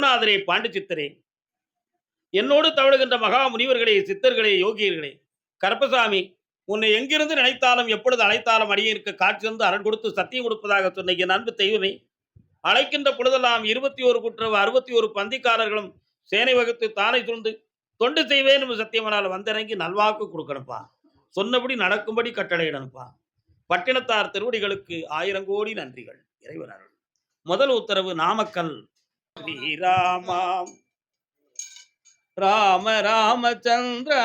குருநாதரே, பாண்டி சித்தரே, என்னோடு தவழுகின்ற மகா முனிவர்களே, சித்தர்களே, யோகியர்களே, கருப்பசாமி, உன்னை எங்கிருந்து நினைத்தாலும் எப்பொழுது அழைத்தாலும் அடியேற்கு காட்சி தந்து அருள் கொடுத்து சத்தியம் கொடுப்பதாக சொன்ன என் அன்பு தெய்வமே, அழைக்கின்ற பொழுதெல்லாம் 21 குற்றவு 61 பந்திக்காரர்களும் சேனை வகுத்து தானை சூழ்ந்து தொண்டு செய்வேன் சத்தியமனால் வந்திறங்கி நல்வாக்கு கொடுக்கணும்ப்பா. சொன்னபடி நடக்கும்படி கட்டளையிடணும்ப்பா. பட்டினத்தார் திருவடிகளுக்கு 1000 கோடி நன்றிகள். இறைவன் அருள். முதல் உத்தரவு நாமக்கல். ஸ்ரீராமா ராம ராமச்சந்திரா.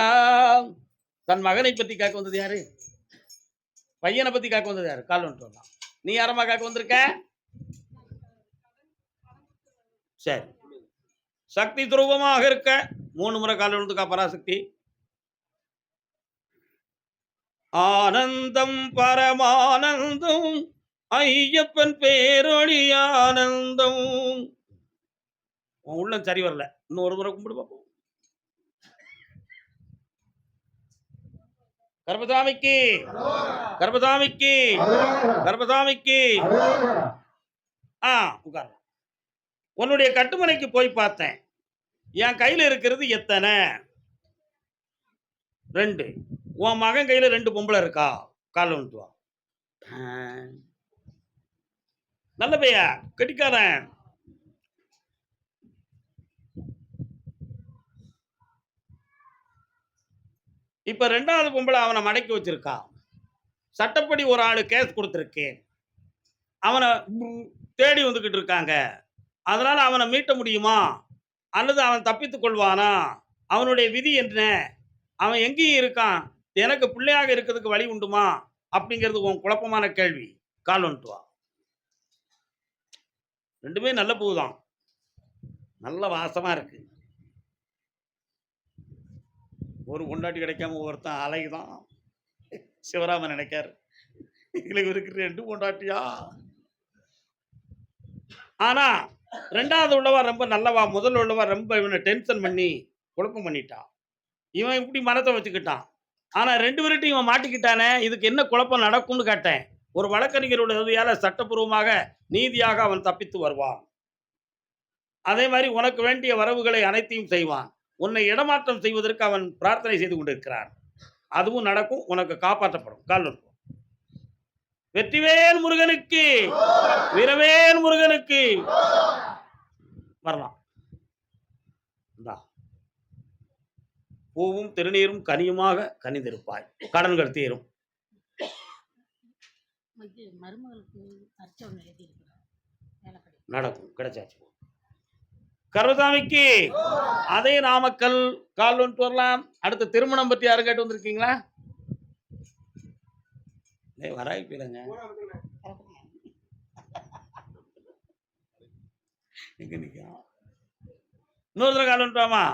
தன் மகனை பத்தி கேட்க வந்தது யாரு? பையனை பத்தி கேட்க வந்தது யாரு? கால் வந்துட்டு. நீ யாரம்மா கேட்க வந்திருக்க? சரி, சக்தி துருவமாக இருக்க 3 முறை கால் விழுந்துக்கா பராசக்தி. ஆனந்தம் பரமானந்தம் ஐயப்பன் பேரொழி ஆனந்தம். உள்ள சரி வரல, இன்னும் ஒரு முறை கும்பிடு பார்ப்போம். கர்பசாமிக்கு, கர்பசாமிக்கு, கர்பசாமிக்கு. உட்கார். உன்னுடைய கட்டுமனைக்கு போய் பார்த்தேன். என் கையில இருக்கிறது எத்தனை? 2. உன் மகன் கையில 2 பொம்பளை இருக்கா? கால வந்துட்டு வா. நல்ல பையா, கட்டிக்காரன். இப்ப 2வது பொம்பளை அவனை மடக்கி வச்சிருக்கா. சட்டப்படி ஒரு ஆளு கேஸ் கொடுத்திருக்கேன். அவனை தேடி வந்துகிட்டு இருக்காங்க. அதனால அவனை மீட்ட முடியுமா அல்லது அவன் தப்பித்துக் கொள்வானா? அவனுடைய விதி என்ன? அவன் எங்கேயும் இருக்கான், எனக்கு பிள்ளையாக இருக்கிறதுக்கு வழி உண்டுமா அப்படிங்கிறது உன் குழப்பமான கேள்வி. கால் வந்துட்டு வா. 2மே நல்ல பூதான், நல்ல வாசமா இருக்கு. ஒரு பொண்டாட்டி கிடைக்காம ஒருத்தன் அலைதான். சிவராமன் நினைக்காரு, எங்களுக்கு இருக்கிற 2 பொண்டாட்டியா? ஆனா 2வது உள்ளவா ரொம்ப நல்லவா, முதல் உள்ளவா ரொம்ப இவனை டென்ஷன் பண்ணி குழப்பம் பண்ணிட்டான். இவன் இப்படி மனத்தை வச்சுக்கிட்டான். ஆனா 2 பேர்ட்டையும் இவன் மாட்டிக்கிட்டானே, இதுக்கு என்ன குழப்பம் நடக்கும்னு கேட்டேன். ஒரு வழக்கறிஞருடைய உதவியால சட்டப்பூர்வமாக நீதியாக அவன் தப்பித்து வருவான். அதே மாதிரி உனக்கு வேண்டிய வரவுகளை அனைத்தையும் செய்வான். உன்னை இடமாற்றம் செய்வதற்கு அவன் பிரார்த்தனை செய்து கொண்டிருக்கிறான். அதுவும் நடக்கும், உனக்கு காப்பாற்றப்படும். கால் இருக்கும். வெற்றிவேல் முருகனுக்கு, வீரவேல் முருகனுக்கு. வரலாம். பூவும் திருநீரும் கனியுமாக கனிந்திருப்பாய், கடன்கள் தீரும். நடக்கும், கிடைச்சாச்சு. கருசாமிக்கு அதே நாமக்கல். கால் வந்துட்டு வரலாம். அடுத்த திருமணம் பற்றி யாரும் கேட்டு வந்திருக்கீங்களா? வராய்ப்பிலங்க. எங்க நிக்க இன்னொரு தடவை கால் வந்துட்டாமா?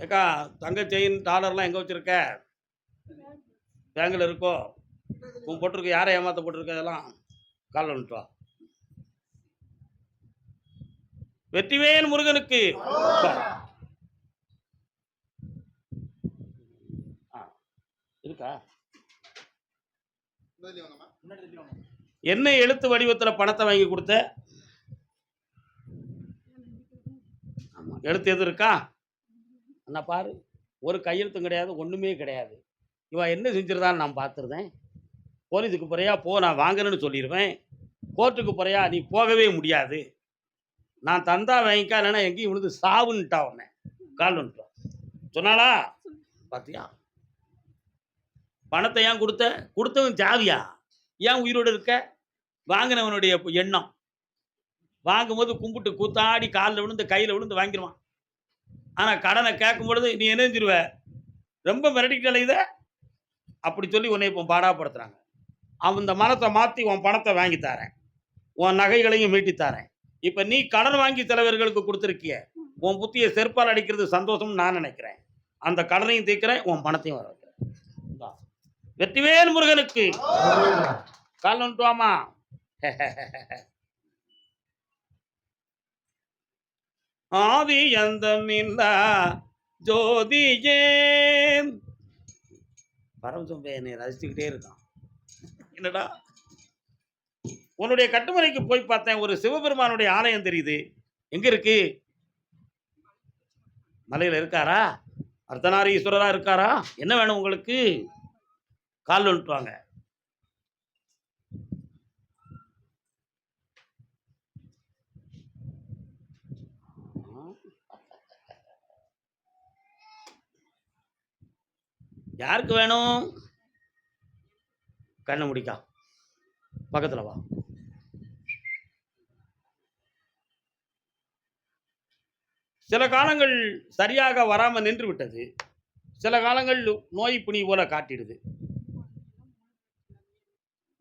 ஏக்கா, தங்க செயின் டாலர்லாம் எங்கே வச்சுருக்க? பேங்கில் இருக்கோ? உன் போட்டிருக்க, யாரை ஏமாற்ற போட்டிருக்க? இதெல்லாம் கால் வந்துட்டு வா. வெற்றிவேல் முருகனுக்கு. இருக்கா? என்ன எழுத்து வடிவத்தில் பணத்தை வாங்கி கொடுத்த? ஆமா, எழுத்து எது இருக்கா? நான் பாரு, ஒரு கையெழுத்தும் கிடையாது, ஒன்றுமே கிடையாது. இவன் என்ன செஞ்சிருந்தான்னு நான் பார்த்துருந்தேன். போலீஸுக்கு போறியா போ, நான் வாங்குறேன்னு சொல்லிடுவேன். கோர்ட்டுக்கு போறியா, நீ போகவே முடியாது. நான் தந்தா வாங்கிக்கா, இல்லைன்னா எங்கேயும் விழுந்து சாவுன்னுட்டா உடனே. கால் வந்துட்டோம் சொன்னாலா? பார்த்தியா? பணத்தை ஏன் கொடுத்த? கொடுத்தவன் ஜாவியா? ஏன் உயிரோடு இருக்க? வாங்கினவனுடைய எண்ணம். வாங்கும்போது கும்பிட்டு கூத்தாடி காலில் விழுந்து கையில் விழுந்து வாங்கிடுவான். ஆனால் கடனை கேட்கும் பொழுது நீ என்ன செஞ்சிருவ? ரொம்ப மிரட்டிக்கிட்டல இதை அப்படி சொல்லி உன்னை இப்போ பாடாப்படுத்துகிறாங்க. அவன் இந்த மனத்தை மாற்றி உன் பணத்தை வாங்கி தரேன், உன் நகைகளையும் மீட்டி தரேன். இப்போ நீ கடன் வாங்கி தலைவர்களுக்கு கொடுத்துருக்கிய, உன் புத்தியை செருப்பால் அடிக்கிறது சந்தோஷம்னு நான் நினைக்கிறேன். அந்த கடனையும் தீர்க்கிறேன், உன் பணத்தையும் வர வைக்கிறேன். வெற்றிவேல் முருகனுக்கு. கால் வந்துட்டுவாமா? ஆதி அந்தமில்லா ஜோதியே பரமசம்பை என்னை ரசிச்சுக்கிட்டே இருக்கான். என்னடா உன்னுடைய கட்டுமனைக்கு போய் பார்த்தேன். ஒரு சிவபெருமானுடைய ஆலயம் தெரியுது. எங்க இருக்கு? மலையில இருக்காரா? அர்த்தநாரீஸ்வரரா இருக்காரா? என்ன வேணும் உங்களுக்கு? கால் வந்துட்டு வாங்க. யாருக்கு வேணும்? கண்ணை முடிக்கா, பக்கத்துல வா. சில காலங்கள் சரியாக வராம நின்று விட்டது. சில காலங்கள் நோய் புனி போல காட்டிடுது.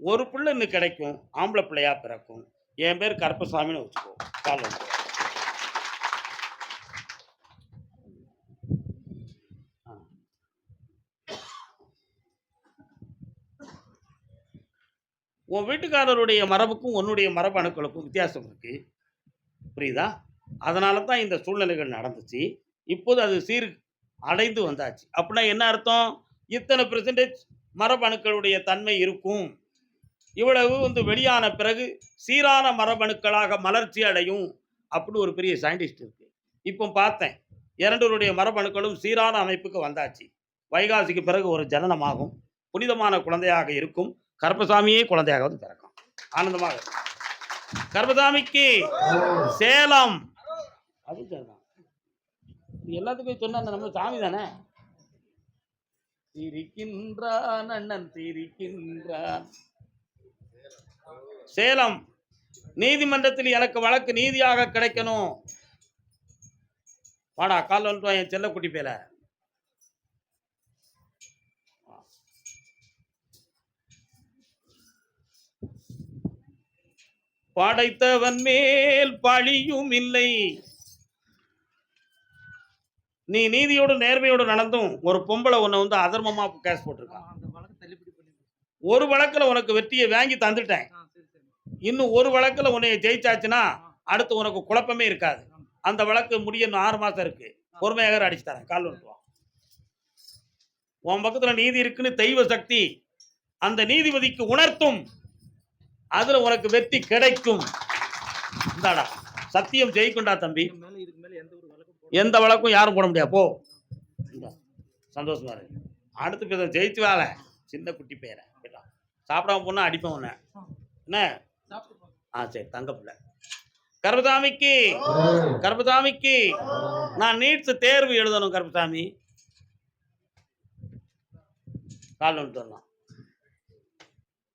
ஒரு பிள்ளை இன்னும் கிடைக்கும், ஆம்பளை பிள்ளையா பிறக்கும். என் பேர் கருப்பசாமின்னு வச்சுக்கோ. கால் வந்து உன் வீட்டுக்காரருடைய மரபுக்கும் உன்னுடைய மரபு அணுக்களுக்கும் வித்தியாசம் இருக்கு. புரியுதா? அதனால தான் இந்த சூழ்நிலைகள் நடந்துச்சு. இப்போது அது சீர் அடைந்து வந்தாச்சு. அப்படின்னா என்ன அர்த்தம்? இத்தனை பெர்சன்டேஜ் மரபணுக்களுடைய தன்மை இருக்கும். இவ்வளவு வந்து வெளியான பிறகு சீரான மரபணுக்களாக மலர்ச்சி அடையும். அப்படின்னு ஒரு பெரிய சயின்டிஸ்ட் இருக்கு. இப்போ பார்த்தேன், இரண்டருடைய மரபணுக்களும் சீரான அமைப்புக்கு வந்தாச்சு. வைகாசிக்கு பிறகு ஒரு ஜனனமாகும். புனிதமான குழந்தையாக இருக்கும். கருப்பசாமியே குழந்தையாக வந்து பிறக்கும். ஆனந்தமாக இருக்கும். கருப்பசாமிக்கு சேலம். அது சரிதான். எல்லாத்துக்கும் சொன்ன நம்ம சாமி தானே. திரிக்கின்றான் அண்ணன் திரிக்கின்றான். சேலம் நீதிமன்றத்தில் எனக்கு வழக்கு நீதியாக கிடைக்கணும். வாடா, கால் வந்துட்டு என் செல்லக்குட்டி பேர. படைத்தவன் மேல் பழியும் இல்லை. நீ நீதியோடு நேர்மையோடு நடந்தும் ஒரு பொம்பளை உன்னை வந்து அதர்மமா கேஸ் போட்டிருக்கான். ஒரு வழக்குல உனக்கு வெற்றியை வாங்கி தந்துட்டேன். இன்னும் ஒரு வழக்குல உன்னை ஜெயிச்சாச்சுன்னா அடுத்து உனக்கு குழப்பமே இருக்காது. அந்த வழக்கு முடிய இன்னும் 6 மாசம் இருக்கு. பொறுமையாக அடிச்சு தரேன். கால் வந்துடுவான். உன் பக்கத்துல நீதி இருக்குன்னு தெய்வ சக்தி அந்த நீதிபதிக்கு உணர்த்தும். அதுல உனக்கு வெற்றி கிடைக்கும். இந்தாடா, சத்தியம் ஜெயிக்குண்டா தம்பி. எந்த வழக்கும் யாரும் போட முடியாது. போ, சந்தோஷமா இருக்கு. அடுத்து பேச ஜெயிச்சு வேலை. சின்ன குட்டி பேரை சாப்பிடாம போனா அடிப்பேன் உன்ன. என்ன? சரி, தங்க பிள்ளை. கருப்பசாமிக்கு கருப்பசாமிக்கு நான் நீட்ஸ் தேர்வு எழுதணும். கருப்பசாமி கால் வந்துட்டு வரலாம்.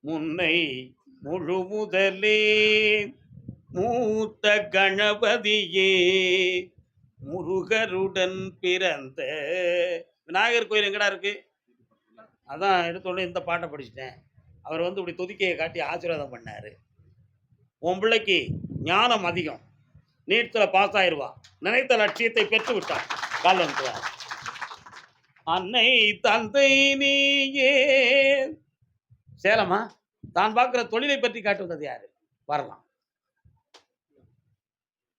முன்னை முழு முதலே மூத்த கணபதியே முருகருடன் பிறந்த. விநாயகர் கோயில் எங்கடா இருக்கு? அதான் எடுத்தோடனே இந்த பாட்டை படிச்சுட்டேன். அவர் வந்து இப்படி துதிக்கையை காட்டி ஆசீர்வாதம் பண்ணாரு. உன் பிள்ளைக்கு ஞானம் அதிகம். நீட்ஸில் பாஸ் ஆயிடுவா. நினைத்த லட்சியத்தை பெற்று விட்டான். கால் வந்துவா. அன்னை தந்தை நீயே. சேலமா? தான் பார்க்குற தொழிலை பற்றி காட்டுவது யாரு? வரலாம்.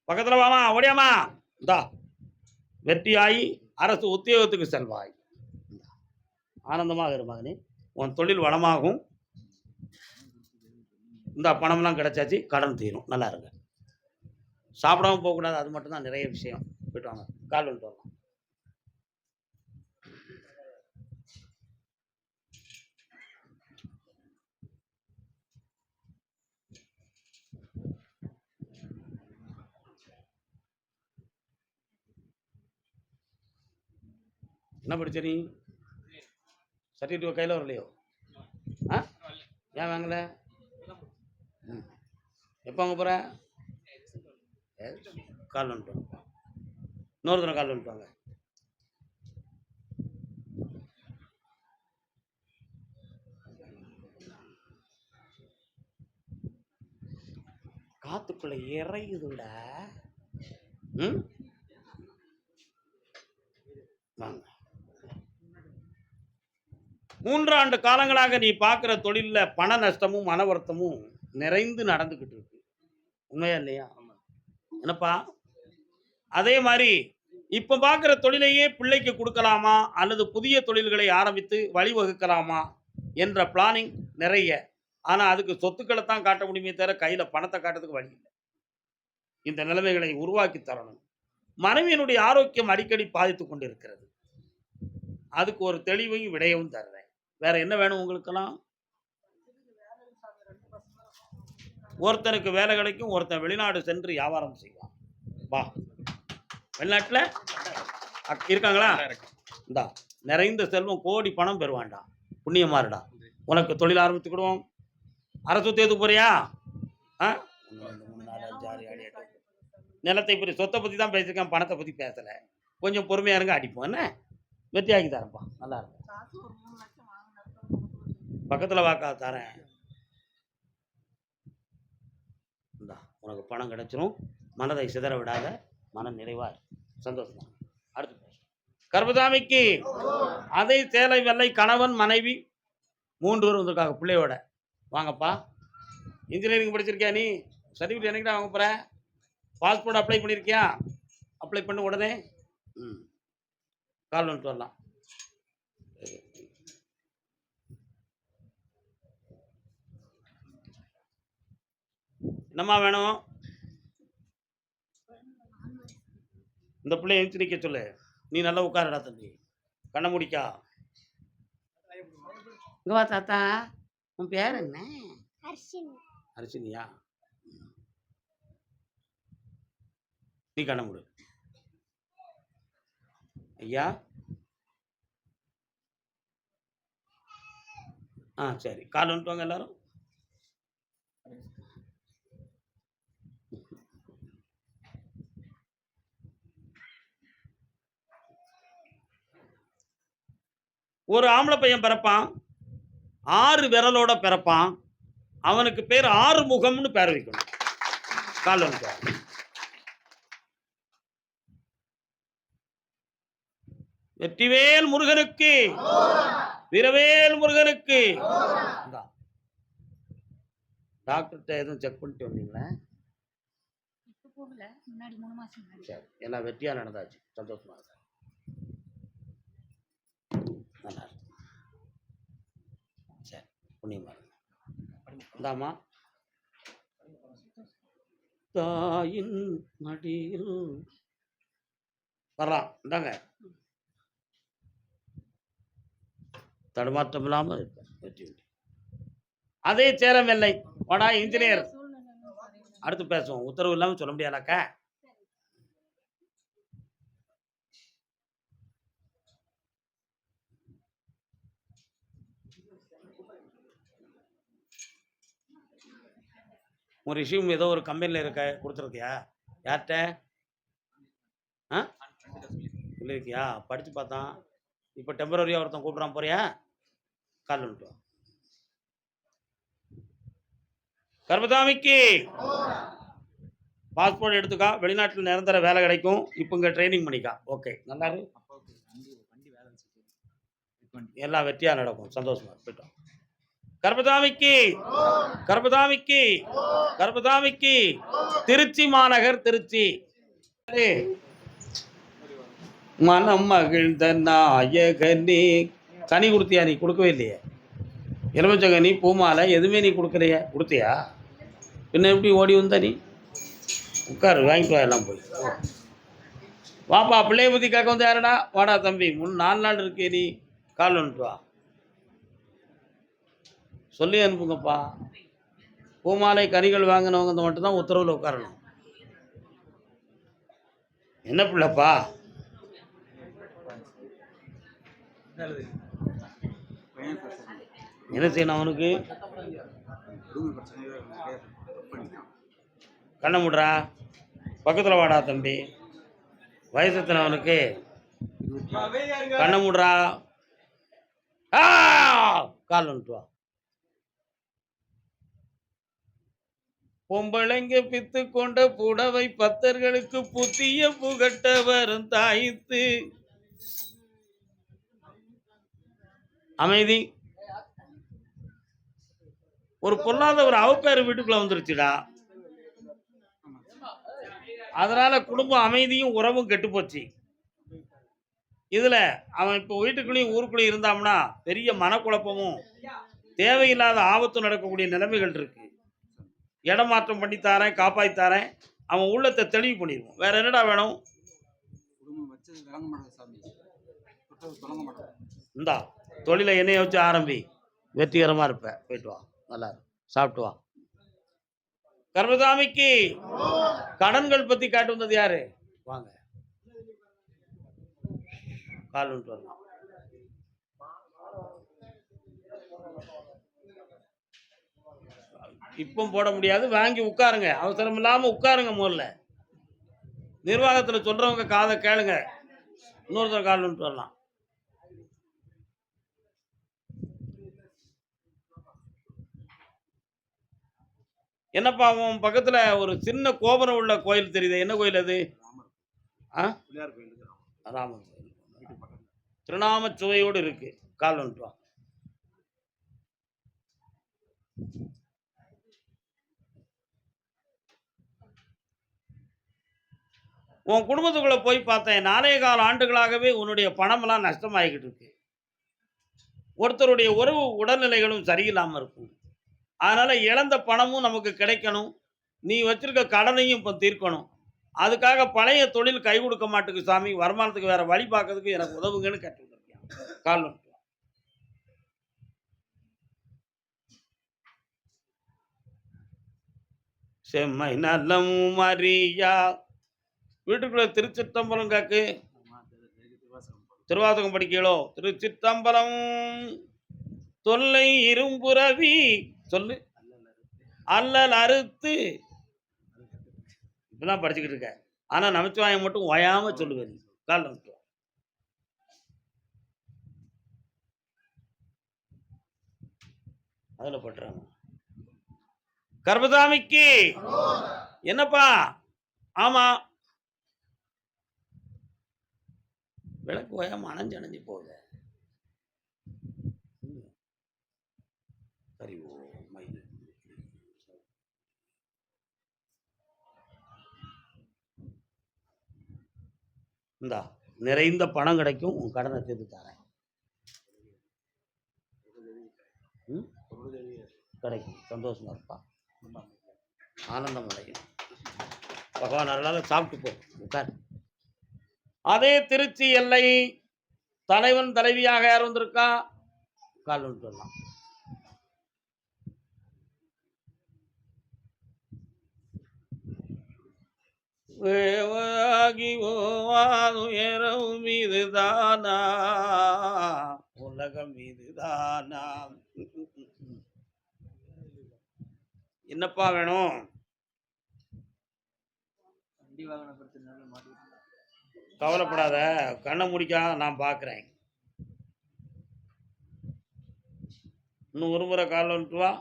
பக்கத்தில் வாமா, ஓடியாமா. இந்தா, வெற்றியாகி அரசு உத்தியோகத்துக்கு செல்வாய். ஆனந்தமாக இரு மகனே. உன் தொழில் வளமாகும். இந்த பணம்லாம் கிடைச்சாச்சு, கடன் தீரும். நல்லா இருங்க. சாப்பிடாம போகக்கூடாது. அது மட்டும்தான் நிறைய விஷயம். போயிட்டு வாங்க. கால் வந்துட்டு வரலாம். என்ன படிச்ச நீ? சர்டிஃபிகேட் கையில் வரலையோ? ஏன் வாங்கல? எப்போ வாங்க போகிற? கால் வந்துட்டு இன்னொரு தடவை கால் வந்துட்டு வாங்க. காத்துக்குள்ள இறையுதுல. வாங்க. 3 ஆண்டு காலங்களாக நீ பார்க்குற தொழிலில் பண நஷ்டமும் மன வருத்தமும் நிறைந்து நடந்துக்கிட்டு இருக்கு. உண்மையா இல்லையா? என்னப்பா? அதே மாதிரி இப்ப பார்க்குற தொழிலையே பிள்ளைக்கு குடுக்கலாமா? அல்லது புதிய தொழில்களை ஆரம்பித்து வழிவகுக்கலாமா? என்ற பிளானிங் நிறைய. ஆனா, அதுக்கு சொத்துக்கள தான் காட்ட முடியுமே தவிர, கையில பணத்த காட்டுறதுக்கு வழி இல்ல. இந்த நிலைமைகளை உருவாக்கி தரணும். மனைவியினுடைய ஆரோக்கியம் அடிக்கடி பாதித்துக் கொண்டிருக்கிறது. அதுக்கு ஒரு தெளிவையும் விடையவும் தர்றேன். வேற என்ன வேணும் உங்களுக்கெல்லாம்? ஒருத்தனுக்கு வேலை கிடைக்கும், ஒருத்தன் வெளிநாடு சென்று வியாபாரம் செய்வான். வா! வெளிநாட்டுல இருக்காங்களா? இந்தா நிறைந்த செல்வம் கோடி பணம் பெறுவான்டா. புண்ணியமா இருடா. உனக்கு தொழில் ஆரம்பிச்சுக்கிடுவோம். அரசு தேர்வு போறியா? ஆ? 1, 2, 3, 4, 5, 6, 7, 8. நிலத்தை பத்தி சொத்தை பத்தி தான் பேசியிருக்கேன். பணத்தை பத்தி பேசல. கொஞ்சம் பொறுமையா இருங்க, அடிப்போம். என்ன? வெற்றியாக்கி தரேன்ப்பா. நல்லா இருக்கும். பக்கத்துல வாக்கா தரேன். இந்தா உனக்கு பணம் கிடைச்சிரும். மனதை சிதற விடாத. மனம் நிறைவா சந்தோஷமா. அடுத்து பேசுவோம். கர்பசாமிக்கு அதை சேலை வெள்ளை கணவன் மனைவி 3 பேர் வந்திருக்காங்க பிள்ளையோட. வாங்கப்பா. இன்ஜினியரிங் படிச்சிருக்கியா நீ? சர்டிஃபிகேட் என்னைக்கிட்ட வாங்க போற? Passport apply பண்ணியிருக்கியா? அப்ளை பண்ண உடனே கால் வந்துட்டு வரலாம். என்னம்மா வேணும்? இந்த பிள்ளைய எழுத்து நிற்க சொல்லு. நீ நல்லா உட்காரடா தம்பி. கண்ண முடிக்கா. இங்க வா தாத்தா. உன் பேர் என்ன? அரிசினியா? நீ கண்ண முடி. ஐயா. சரி. கால் வந்துட்டு வாங்க எல்லாரும். ஒரு ஆம்பளை பையன் பிறப்பான். 6 விரலோட பிறப்பான். அவனுக்கு பேர் ஆறுமுகம்னு பேர் வைக்கணும். கால் வந்துட்டு. வெற்றிவேல் முருகனுக்கு, வீரவேல் முருகனுக்கு. டாக்டர்கிட்ட எதுவும் செக் பண்ணிட்டு வந்தீங்களா? சரி, எல்லாம் வெற்றியா நடந்தாச்சு. சந்தோஷமா இருக்கு. நல்லா இருக்கு. சரி, புண்ணியமா இருக்கு. இந்தாமா. தாயின் மடியில் வரலாம். இந்தாங்க. தடுமாற்றம் இல்லாமல் வெற்றி. அதே சேரம் வெள்ளை. வாடா இன்ஜினியர். அடுத்து பேசுவோம். உத்தரவு இல்லாமல் சொல்ல முடியாதாக்கா? உன் ரிஷ்யூம் ஏதோ ஒரு கம்பெனியில் இருக்க கொடுத்துருக்கியா? யார்கிட்ட? இருக்கியா? படித்து பார்த்தான். இப்போ டெம்பரரியாக ஒருத்தன் கூப்பிட்றான், போறியா? கால் வந்துட்டு. கர்பசாமிக்கு பாஸ்போர்ட் எடுத்துக்கா. வெளிநாட்டில் நிரந்தர வேலை கிடைக்கும். இப்போ இங்கே ட்ரைனிங் பண்ணிக்கா. ஓகே, நல்லா இருக்கு. எல்லாம் வெற்றியாக நடக்கும். சந்தோஷமா போயிட்டோம். கர்பசாமிக்கு, கர்பசாமிக்கு, கர்பசாமிக்கு. திருச்சி மாநகர், திருச்சி. மனம் மகிழ்ந்த நாயகனே. கனி கொடுத்தியா? நீ கொடுக்கவே இல்லையே. எலுமிச்சங்கனி, பூமாலை எதுவுமே நீ கொடுக்கலையே. கொடுத்தியா? பின்ன எப்படி ஓடி வந்த நீ? உட்காரு, வாங்கிட்டு வா. எல்லாம் போய் வாப்பா. பிள்ளைய பற்றி கேட்க வந்து யாரடா? வாடா தம்பி. 4 நாள் இருக்கே நீ. கால் வந்துட்டு வா. சொல்லி அனுப்புங்கப்பா. பூமாலை கனிகள் வாங்கினவங்க மட்டும்தான் உத்தரவில் உட்காரணும். என்ன பிள்ளைப்பா? என்ன செய்யணும் அவனுக்கு? கண்ண முடுறா. பக்கத்தில் வாடா தம்பி. வயசத்தின அவனுக்கு. கண்ண முடுறா. கால் வந்துட்டு வா. பொம்பளைங்க பித்து கொண்ட புடவை பத்தர்களுக்கு புத்திய புகட்ட வரும் தாய்த்து. அமைதி. ஒரு பொல்லாத ஒரு அவப்பேறு வீட்டுக்குள்ள வந்துருச்சுடா. அதனால குடும்ப அமைதியும் உறவும் கெட்டு போச்சு. இதுல அவன் இப்போ வீட்டுக்குள்ளேயும் ஊருக்குள்ளேயும் இருந்தான்னா பெரிய மனக்குழப்பமும் தேவையில்லாத ஆபத்து நடக்கக்கூடிய நிலைமைகள் இருக்கு. இடமாற்றம் பண்ணி தாரேன், காப்பாத்தி தாரேன். அவன் உள்ளத்தை தெளிவு பண்ணிடுவோம். வேற என்னடா வேணும்? இந்தா தொழிலை என்னைய வச்சு ஆரம்பி, வெற்றிகரமா இருப்ப. போயிட்டு வா, நல்லா இருக்கு, சாப்பிட்டு வா. கர்மசாமிக்கு கடன்கள் பத்தி காட்டு வந்தது யாரு? வாங்க, கால் வந்துட்டு வரலாம். இப்போ போட முடியாது, வாங்கி உட்காருங்க. அவசரம் இல்லாம உட்காருங்க. முதல்ல நிர்வாகத்தில் சொல்றவங்க காதை கேளுங்க. இன்னொருத்தர் கால் வந்துட்டு வரலாம். என்னப்பா உன் பக்கத்துல ஒரு சின்ன கோபுரம் உள்ள கோயில் தெரியுது, என்ன கோயில் அது? ராமர் கோயில். திருநாம சுவையோடு இருக்கு. கால் வந்துட்டு வா. உன் குடும்பத்துக்குள்ள போய் பார்த்தேன். 4 கால ஆண்டுகளாகவே உன்னுடைய பணமெல்லாம் நஷ்டமாகிக்கிட்டு இருக்கு. ஒருத்தருடைய உறவு உடல்நிலைகளும் சரியில்லாம இருக்கும். அதனால இழந்த பணமும் நமக்கு கிடைக்கணும். நீ வச்சிருக்க கடனையும் இப்போ தீர்க்கணும். அதுக்காக பழைய தொழில் கை கொடுக்க மாட்டுக்கு சாமி. வருமானத்துக்கு வேற வழி பார்க்கறதுக்கு எனக்கு உதவுங்கன்னு கேட்டு வந்திருக்கேன். கால் வந்துட்டு வா. செம்மை நல்லம் மரியா. வீட்டுக்குள்ள திருச்சிற்றம்பலம் காக்கு. திருவாசகம் படிக்கலோ? திருச்சிற்றம்பலம் தொல்லை இரும்புறவி சொல்லு அல்லல் அறுத்து. இப்பதான் படிச்சுக்கிட்டு இருக்க. ஆனா நமச்சிவாயம் மட்டும் ஓயாம சொல்லுவேன். கால் வந்துட்டு வா. அதுல பட்டுறாங்க. கர்மசாமிக்கு என்னப்பா? ஆமா, விளக்கு ஓயாம அணைஞ்சு அணைஞ்சு போகுது. சரி, இந்தா நிறைந்த பணம் கிடைக்கும். உன் கடனை தீர்த்து தரேன். கிடைக்கும். சந்தோஷமா இருப்பா, ஆனந்தம் அடையும். பகவான் அருளால சாப்பிட்டு போ, உட்கார். அதே திருச்சி எல்லை தலைவன் தலைவியாக யார் வந்திருக்கா? கால் வந்துட்டு வரலாம். மீதுதானா உலகம் மீதுதானா? என்னப்பா வேணும்? கவலைப்படாத, கண்ணை முடிக்கா, நான் பார்க்குறேன். இன்னும் ஒரு முறை கால் வந்துட்டு வா.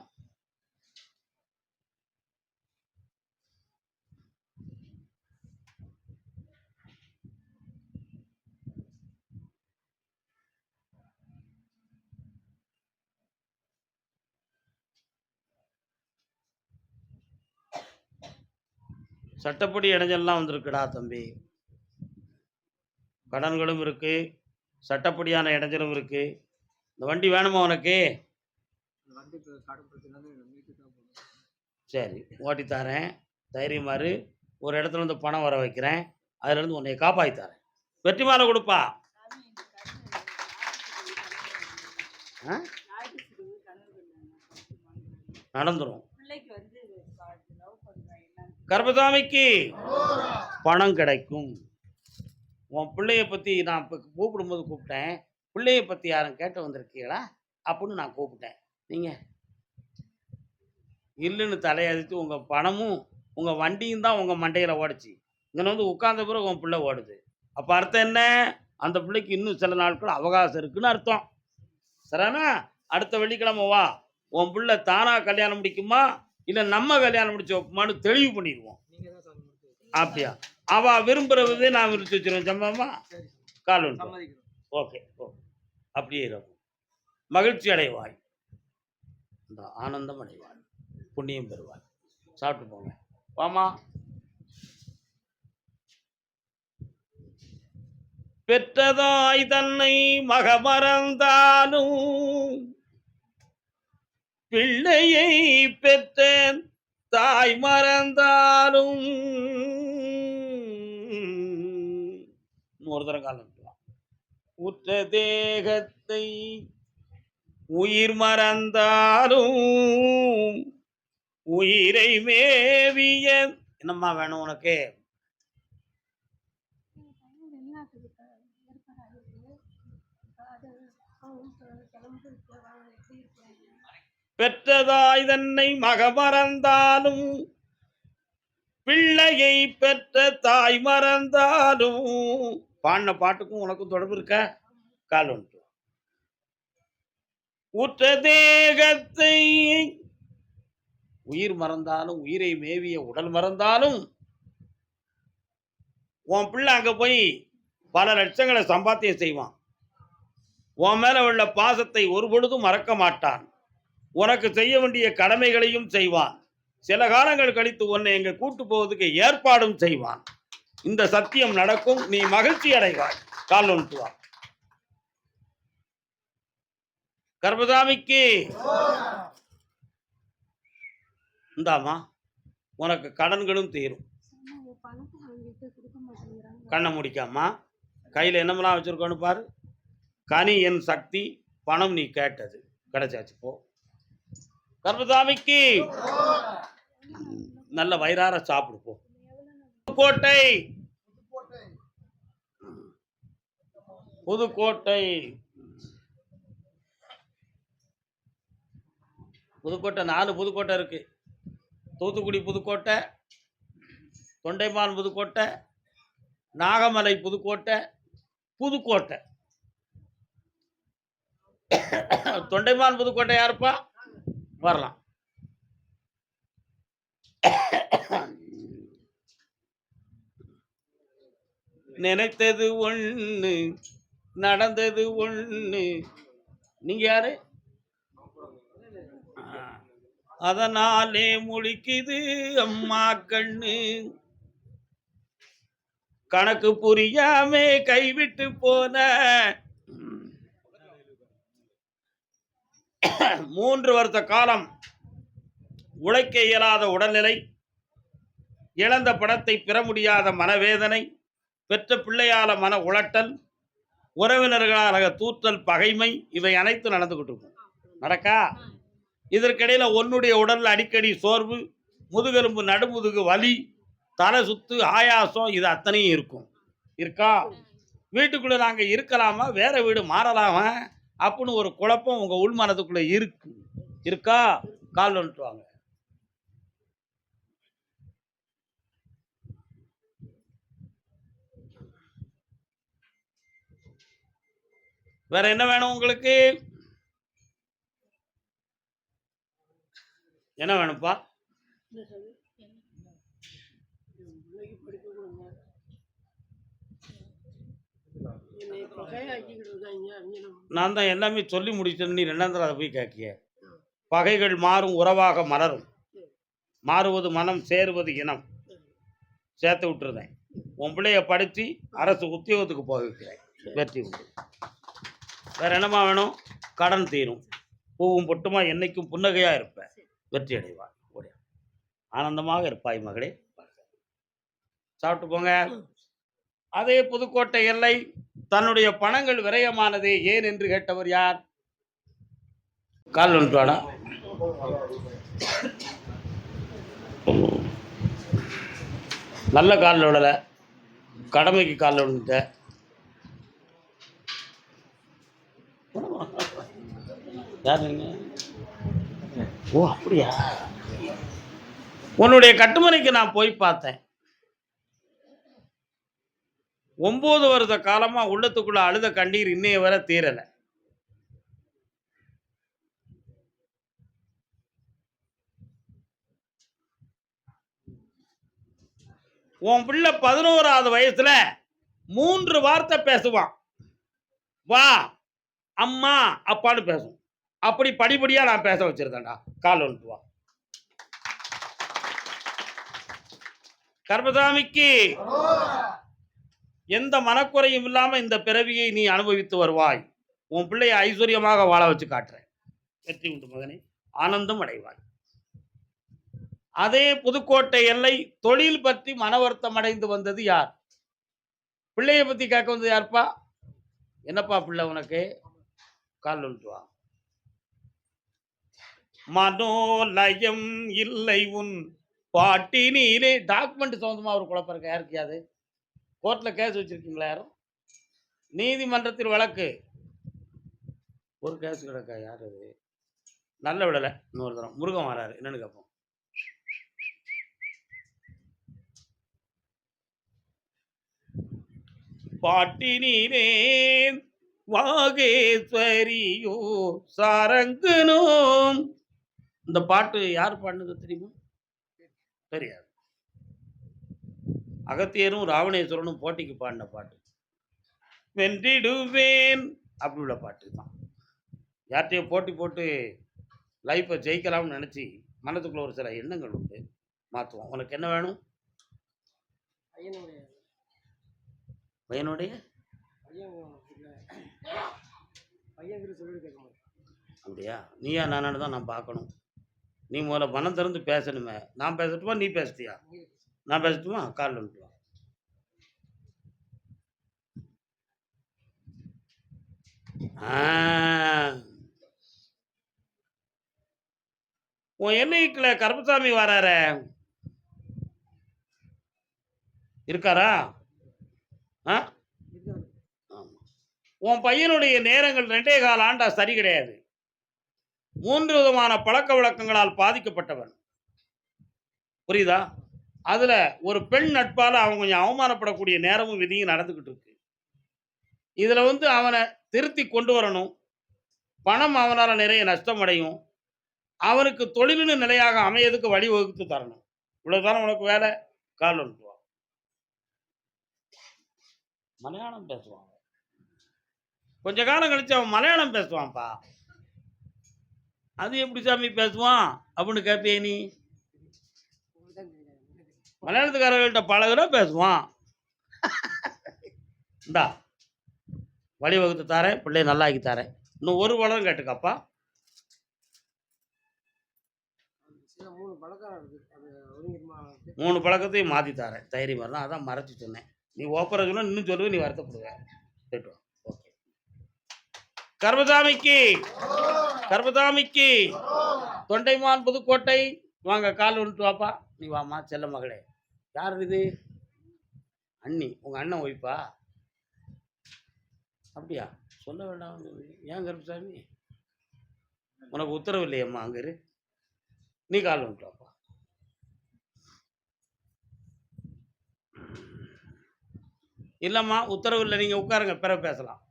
சட்டப்படி இடைஞ்சல்லாம் வந்திருக்குடா தம்பி. கடன்களும் இருக்கு, சட்டப்படியான இடைஞ்சலும் இருக்கு. இந்த வண்டி வேணுமா உனக்கு? சரி, ஓட்டி தரேன். தைரியமாறு. ஒரு இடத்துல இருந்து பணம் வர வைக்கிறேன். அதுல இருந்து உன்னை காப்பாற்றி தரேன். வெற்றி மாலை கொடுப்பா. நடந்துரும். கர்மசாமிக்கு பணம் கிடைக்கும். உன் பிள்ளைய பத்தி நான் இப்போ கூப்பிடும்போது கூப்பிட்டேன். பிள்ளைய பத்தி யாரும் கேட்டு வந்திருக்கீங்களா அப்படின்னு நான் கூப்பிட்டேன். நீங்க இல்லைன்னு தலையடித்து உங்க பணமும் உங்க வண்டியும் தான் உங்க மண்டையில ஓடிச்சு. இங்கே வந்து உட்கார்ந்த பிறகு உன் பிள்ளை ஓடுது. அப்போ அர்த்தம் என்ன? அந்த பிள்ளைக்கு இன்னும் சில நாட்கள் அவகாசம் இருக்குன்னு அர்த்தம். சரிண்ணா? அடுத்த வெள்ளிக்கிழமை வா. உன் பிள்ளை தானா கல்யாணம் முடிக்குமா இல்லை நம்ம கல்யாணம் முடிச்சு வைப்போமான்னு தெளிவு பண்ணிடுவோம். அப்படியா? அவ விரும்புறதே நான் விரிச்சு வச்சிருவேன். சம்பவமா கால் வந்து ஓகே ஓகே. அப்படியே இருக்கும். மகிழ்ச்சி அடைவாய், இந்த ஆனந்தம் அடைவாய், புண்ணியம் பெறுவாய். சாப்பிட்டு போங்க. வாமா. பெற்றதாய் தன்னை மகமறந்தாலும் பிள்ளையை பெற்ற தாய் மறந்தாலும் ஒரு தர காலம் உற்ற தேகத்தை உயிர் மறந்தாலும் உயிரை மேவிய என்னம்மா வேணும் உனக்கு? பெற்றதாய் தன்னை மகமறந்தாலும் பிள்ளையை பெற்ற தாய் மறந்தாலும். பாடின பாட்டுக்கும் உனக்கும் தொடர்பு இருக்க? கால் ஒன்று. உற்ற தேகத்தை உயிர் மறந்தாலும் உயிரை மேவிய உடல் மறந்தாலும் உன் பிள்ளை அங்க போய் பல லட்சங்களை சம்பாத்தியம் செய்வான். உன் மேல உள்ள பாசத்தை ஒரு பொழுதும் மறக்க மாட்டான். உனக்கு செய்ய வேண்டிய கடமைகளையும் செய்வான். சில காலங்கள் கழித்து உன்னை எங்க கூட்டு போவதுக்கு ஏற்பாடும் செய்வான். இந்த சத்தியம் நடக்கும். நீ மகிழ்ச்சி அடைவாய். கால் ஒன்று வா. கர்பசாமிக்கு இந்தாமா உனக்கு கடன்களும் தீரும். கண்ணை முடிக்காமா கையில் என்னமெல்லாம் வச்சிருக்கோன்னு பாரு. கனி என் சக்தி, பணம் நீ கேட்டது கிடைச்சாச்சு. போ. கர்பசாமிக்கு நல்ல வயிறார சாப்பிடு. போ. புதுக்கோட்டை புதுக்கோட்டை புதுக்கோட்டை 4 புதுக்கோட்டை இருக்கு. தூத்துக்குடி புதுக்கோட்டை, தொண்டைமான் புதுக்கோட்டை, நாகமலை புதுக்கோட்டை, புதுக்கோட்டை. தொண்டைமான் புதுக்கோட்டை யாருப்பா? வரலாம். நினைத்தது ஒண்ணு நடந்தது ஒண்ணு. நீங்க யாரு? அதனாலே முழிக்குது அம்மா கண்ணு. கணக்கு புரியாமே கைவிட்டு போன 3 வருஷ காலம் உழைக்க இயலாத உடல்நிலை, இழந்த பணத்தை பெற முடியாத மனவேதனை, பெற்ற பிள்ளையால மன உளட்டல், உறவினர்களாக தூற்றல், பகைமை, இவை அனைத்தும் நடந்துகிட்டு இருக்கும். நடக்கா? இதற்கிடையில உன்னுடைய உடல்ல அடிக்கடி சோர்வு, முதுகெலும்பு நடுமுதுகு வலி, தலை சுத்து, ஆயாசம், இது அத்தனையும் இருக்கும். இருக்கா? வீட்டுக்குள்ள நாங்க இருக்கலாமா, வேற வீடு மாறலாமா அப்படின்னு ஒரு குழப்பம் உங்க உள்மனதுக்குள்ள இருக்கு. இருக்கா? கால் வந்துட்டு வாங்க. வேற என்ன வேணும் உங்களுக்கு? என்ன வேணும்ப்பா? நான் தான் எல்லாமே சொல்லி முடிச்சேன். நீ 2ஆம் தடவை போய் கேட்கிய. பகைகள் மாறும் உறவாக மலரும், மாறுவது மனம் சேருவது இனம். சேர்த்து விட்டுருந்தேன். உன் பிள்ளைய படித்து அரசு உத்தியோகத்துக்கு போக வைக்கிறேன். வெற்றி உண்டு. வேற என்னமா வேணும்? கடன் தீரும். பூவும் பொட்டுமா என்னைக்கும் புன்னகையா இருப்பேன். வெற்றி அடைவார். ஆனந்தமாக இருப்பாய் மகளே. சாப்பிட்டு போங்க. அதே புதுக்கோட்டை எல்லை தன்னுடைய பணங்கள் விரயமானதே ஏன் என்று கேட்டவர் யார்? கால் வந்துட்டாடா. நல்ல காலில் விடலை, கடமைக்கு காலில் விழுந்துட்ட. யாருங்க? ஓ அப்படியா? உன்னுடைய கட்டுமனைக்கு நான் போய் பார்த்தேன். 9 வருஷ காலமா உள்ளத்துக்குள்ள அழுத கண்ணீர் இன்னைய வரை தீரல. உன் பிள்ளை 11வது வயசுல 3 வார்த்தை பேசுவான். வா, அம்மா, அப்பான்னு பேசும். அப்படி படிப்படியா நான் பேச வச்சிருக்கேன்டா. கால் வந்துட்டு வா. கர்பசாமிக்கு எந்த மனக்குறையும் இல்லாம இந்த பிறவியை நீ அனுபவித்து வருவாய். உன் பிள்ளைய ஐஸ்வர்யமாக வாழ வச்சு காட்டுறேன். வெற்றி உண்டு மகனே, ஆனந்தம் அடைவாய். அதே புதுக்கோட்டை எல்லை தொழில் பற்றி மன வருத்தம் அடைந்து வந்தது யார்? பிள்ளைய பத்தி கேட்க வந்தது யாருப்பா? என்னப்பா பிள்ளை உனக்கு? கால் வந்துட்டு வா. மனோலயம் இல்லை உன் பாட்டினிலே. டாக்குமெண்ட் சம்பந்தமா ஒரு குழப்பம் இருக்க யாருக்கையாது? கோர்ட்ல கேஸ் வச்சிருக்கீங்களா யாரும்? நீதிமன்றத்தில் வழக்கு ஒரு கேஸ் கிடக்கா? யார் அது? நல்ல விடலை. இன்னொரு தரம் முருகன் வராரு, என்னன்னு கேட்போம். பாட்டினே வாகேஸ்வரியோ சாரங்கனோம். இந்த பாட்டு யார் பாடுனது தெரியுமா? தெரியாது. அகத்தியரும் ராவணேஸ்வரனும் போட்டிக்கு பாடின பாட்டு. வென்றிடுவேன் அப்படி உள்ள பாட்டு தான். யார்கிட்டையும் போட்டி போட்டு லைஃப்பை ஜெயிக்கலாம்னு நினச்சி மனதுக்குள்ள ஒரு சில எண்ணங்கள் உண்டு, மாற்றுவோம். உனக்கு என்ன வேணும்? பையனுடைய அப்படியா? நீயா நானு தான் நான் பார்க்கணும். நீ முதல்ல மனம் திறந்து பேசணுமே. நான் பேசட்டுமா நீ பேசுத்தியா? நான் பேசட்டுமா? கால் வந்துட்டு வா. உன் எண்ணெய்க்குள்ள கருப்பசாமி வரார இருக்காரா? உன் பையனுடைய நேரங்கள் 2.25 ஆண்டா சரி கிடையாது. 3 விதமான பழக்க வழக்கங்களால் பாதிக்கப்பட்டவன். புரியுதா? அதுல ஒரு பெண் நட்பால அவன் கொஞ்சம் அவமானப்படக்கூடிய நேரமும் விதியும் நடந்துகிட்டு இருக்கு. இதுல அவனை திருத்தி கொண்டு வரணும். பணம் அவனால நிறைய நஷ்டம் அடையும். அவனுக்கு தொழில்னு நிலையாக அமையதுக்கு வழிவகுத்து தரணும். இவ்வளவுதானே உனக்கு வேலை. கால் வந்துட்டு வா. மலையாளம் பேசுவான். கொஞ்ச காலம் கழிச்சு அவன் மலையாளம் பேசுவான்ப்பா. அது எப்படி சாமி பேசுவான் அப்படின்னு கேட்பியே நீ? மலையாளத்துக்காரர்கள்ட்ட பழகுனா பேசுவான். இந்தா வழிவகுத்து தாரேன், பிள்ளைய நல்லாக்கி தாரேன். இன்னும் ஒரு பழம் கேட்டுக்கப்பா. 3 பழக்கத்தையும் மாற்றி தரேன். தைரியம் வரலாம். அதான் மறைச்சி சொன்னேன். நீ ஓப்பரை சொன்ன இன்னும் சொல்லுவேன், நீ வருத்தப்படுவேன். கேட்டு ஓகே. கர்மசாமிக்கு கர்மசாமிக்கு தொண்டைமான் புதுக்கோட்டை வாங்க. கால் வந்துட்டு வாப்பா. நீ வாமா செல்ல மகளே. யார் இது? அண்ணி. உங்கள் அண்ணன் ஒய்ப்பா? அப்படியா? சொல்ல வேண்டாம். ஏன் கருப்பசாமி? உனக்கு உத்தரவு இல்லையம்மா? அங்கே இரு. நீ கால் வந்துட்டு வாப்பா. இல்லைம்மா உத்தரவு இல்லை, நீங்கள் உட்காருங்க, பிறகு பேசலாம்.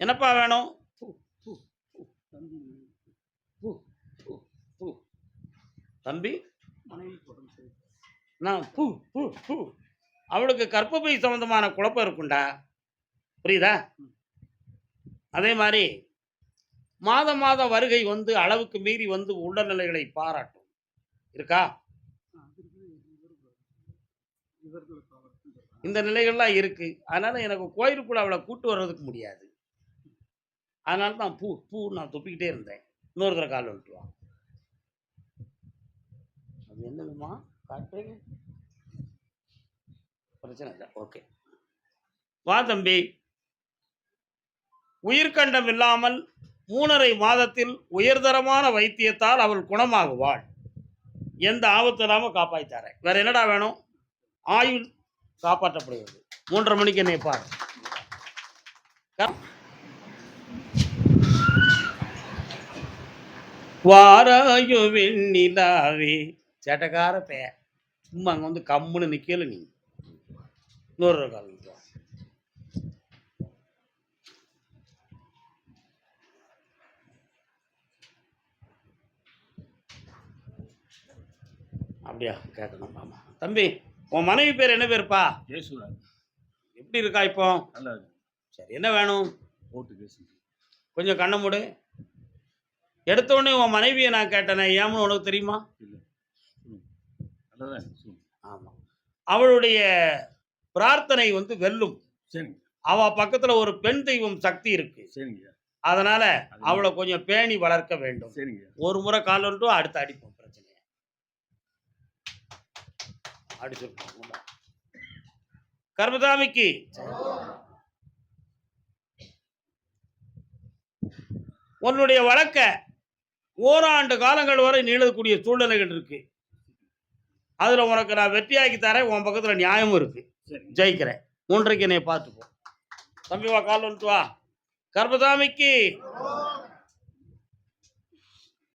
என்னப்பா வேணும்? தம்பி நான் அவளுக்கு கர்ப்பப்பை சம்பந்தமான குழப்பம் இருக்குண்டா, புரியுதா? அதே மாதிரி மாத வருகை அளவுக்கு மீறி உடல்நிலைகளை பாராட்டும் இருக்கா? இந்த நிலைகள்லாம் இருக்கு. அதனால எனக்கு கோயிலுக்குள்ள அவளை கூட்டு வர்றதுக்கு முடியாது. அதனால தான் நான் துப்பிக்கிட்டே இருந்தேன். இன்னொரு தடவை கால் வந்துட்டுவான். அது என்னதுமா காட்டுறீங்க? பிரச்சனை இல்லை. ஓகே வா தம்பி. உயிர்கண்டம் இல்லாமல் 3.5 மாதத்தில் உயர்தரமான வைத்தியத்தால் அவள் குணமாகுவாள். எந்த ஆபத்து இல்லாமல் காப்பாற்றாரேன். வேற என்னடா வேணும்? ஆயுள் காப்பாற்றப்படுகிறது. 3:30 மணிக்கு என்னை பார். வாராயோ வெண்ணிலாவே. சேட்டக்கார பே சும்மா அங்கே கம்முன்னு நிற்கல நீ. இன்னொரு காலம் அப்படியா கேட்கணும். ஆமாம் தம்பி, உன் மனைவி பேர் என்ன பேருப்பா? எப்படி இருக்கா இப்போ? நல்லா இருக்கு. சரி, என்ன வேணும்? கொஞ்சம் கண்ணை மூடு. எடுத்த உடனே உன் மனைவியை நான் கேட்டேனே, ஏன்னு உனக்கு தெரியுமா? ஆமாம், அவளுடைய பிரார்த்தனை வந்து வெல்லும். சரிங்க. அவ பக்கத்துல ஒரு பெண் தெய்வம் சக்தி இருக்கு. சரிங்க. அதனால அது அவள கொஞ்சம் பேணி வளர்க்க வேண்டும். சரிங்க. ஒரு முறை கால் வந்துட்டும் அடுத்து அடிப்போம் பிரச்சனைய. அடிச்சிருப்போம். கர்மசாமிக்கு உன்னுடைய வழக்க ஓராண்டு காலங்கள் வரை நீளக்கூடிய சூழ்நிலைகள் இருக்கு. அதுல உனக்கு நான் வெற்றியாக்கி தரேன். உன் பக்கத்துல நியாயமும் இருக்கு. சரிங்க. ஜெயிக்கிறேன். 3:30க்கு என்னைய பார்த்துக்கோ. தம்பி வா, கால் வந்துட்டு வா. கர்மசாமிக்கு